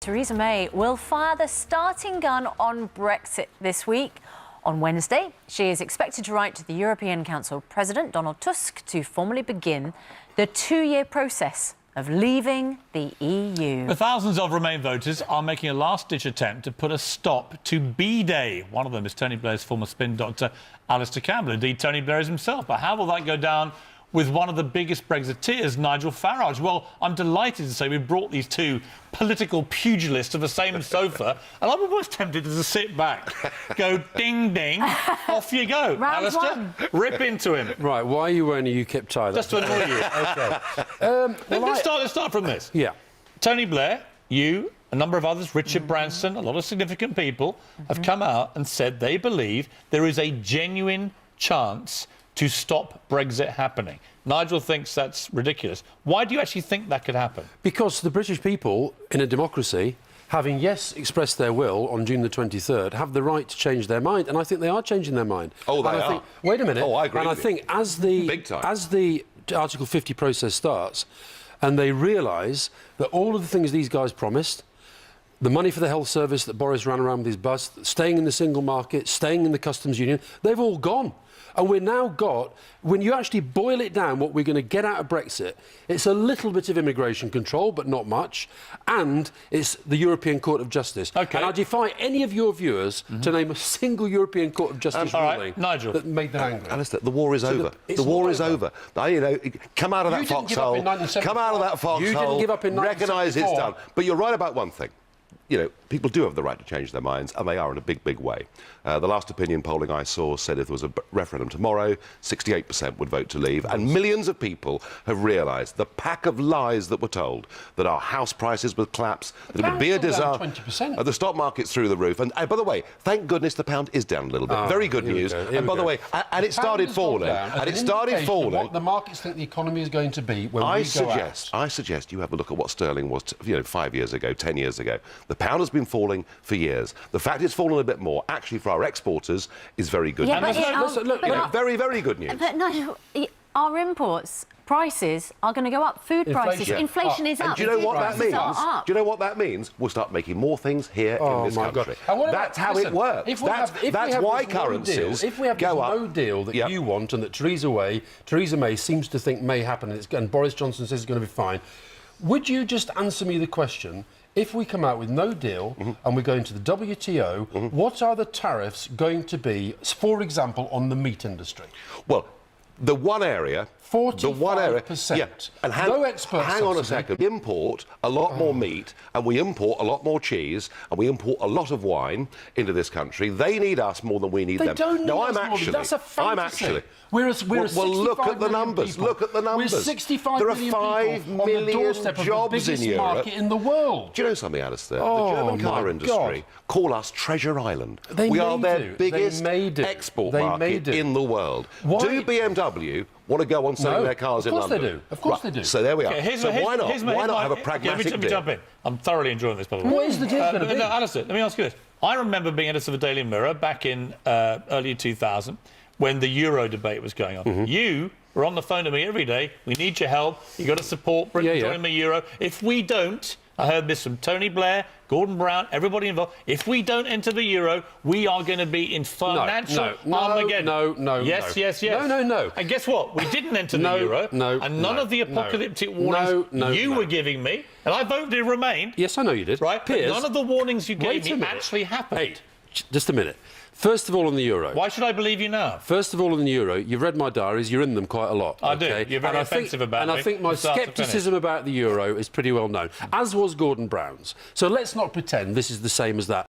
Theresa May will fire the starting gun on Brexit this week. On Wednesday, she is expected to write to the European Council President, Donald Tusk, to formally begin the two-year process of leaving the EU. The thousands of Remain voters are making a last-ditch attempt to put a stop to B-Day. One of them is Tony Blair's former spin doctor, Alastair Campbell. Indeed, Tony Blair is himself. But how will that go down with one of the biggest Brexiteers, Nigel Farage? Well, I'm delighted to say we brought these two political pugilists to the same sofa, and I'm almost tempted to sit back, go ding ding, off you go. Round Alastair, one. rip into him. Right, why are you wearing a UKIP tie? Just to annoy you. OK. Let's start from this. Yeah. Tony Blair, you, a number of others, Richard Branson, a lot of significant people, have come out and said they believe there is a genuine chance to stop Brexit happening. Nigel thinks that's ridiculous. Why do you actually think that could happen? Because the British people, in a democracy, having, yes, expressed their will on June the 23rd, have the right to change their mind, and I think they are changing their mind. Oh, they are? Wait a minute. Oh, I agree And I with you. think as the... Big time. As the Article 50 process starts, and they realise that all of the things these guys promised, the money for the health service that Boris ran around with his bus, staying in the single market, staying in the customs union, they've all gone. And we've now got, when you actually boil it down, what we're going to get out of Brexit, it's a little bit of immigration control, but not much, and it's the European Court of Justice. OK. And I defy any of your viewers to name a single European Court of Justice all ruling right, Nigel. that made them angry. Alistair, the war is over. it's The war not is over. over. You know, come out of You that didn't give up in foxhole. 1974. Come out of that foxhole. You didn't give up in Recognise it's 1974. done. But you're right about one thing. You know, people do have the right to change their minds, and they are in a big, big way. The last opinion polling I saw said if there was a referendum tomorrow, 68% would vote to leave, and millions of people have realised the pack of lies that were told, that our house prices would collapse, that it would be a disaster. 20%. The stock market's through the roof. And by the way, thank goodness the pound is down a little bit. Very good here we news. go, here And we by the go. way, and it started falling. And it started falling. What the markets think the economy is going to be when I we go out. suggest you have a look at what sterling was, 5 years ago, 10 years ago. The pound has been falling for years. The fact it's fallen a bit more, actually, for our exporters, is very good Yeah, news. but Very, very good news. But no, our imports prices are going to go up. Food prices, inflation is And up. do you know Food what that prices means? are up. Do you know what that means? We'll start making more things here in this my country. God. And what That's about- how listen, it works. if we That's have why this no currencies deal, if we have go this up. no deal that you want and that Theresa May seems to think may happen, and Boris Johnson says it's going to be fine, would you just answer me the question? If we come out with no deal and we go into the WTO, what are the tariffs going to be, for example, on the meat industry? Well, the one area... 45%. Yeah. And No export hang on a subsidy. second. We import a lot more meat, and we import a lot more cheese, and we import a lot of wine into this country. They need us more than we need They them. don't need no, us I'm more than- actually. That's a fantasy. I'm actually. We're a Well, look 65 at the million numbers. people. Look at the numbers. We're 65 there are million 5 people on the million doorstep of jobs the biggest in Europe. market in the world. Do you know something, Alastair? Oh, the German car my industry God. call us Treasure Island. They we may are their do. biggest They may do. export They may market do. in the world. Why- Do BMW want to go on selling their cars in London? Of course they do. Of course they do. So there we are. Okay, so why not? Why not have a pragmatic Let me deal? jump in. I'm thoroughly enjoying this, by the way. What is the deal going to be? No, Alastair, let me ask you this. I remember being editor of the Daily Mirror back in early 2000 when the Euro debate was going on. You were on the phone to me every day. We need your help. You've got to support Britain joining the Euro. If we don't, I heard this from Tony Blair, Gordon Brown, everybody involved. If we don't enter the Euro, we are going to be in financial Armageddon. No. Yes. No. And guess what? We didn't enter the Euro. And none of the apocalyptic warnings you were giving me, and I voted to remain. Yes, I know you did. Right? But Piers, none of the warnings you gave wait a me minute. actually happened. Hey, just a minute. First of all, on the Euro. Why should I believe you now? First of all, on the Euro, you've read my diaries, you're in them quite a lot. I do. You're very offensive about And me I think my from start to scepticism about the Euro is pretty well known, as was Gordon Brown's. So let's not pretend this is the same as that.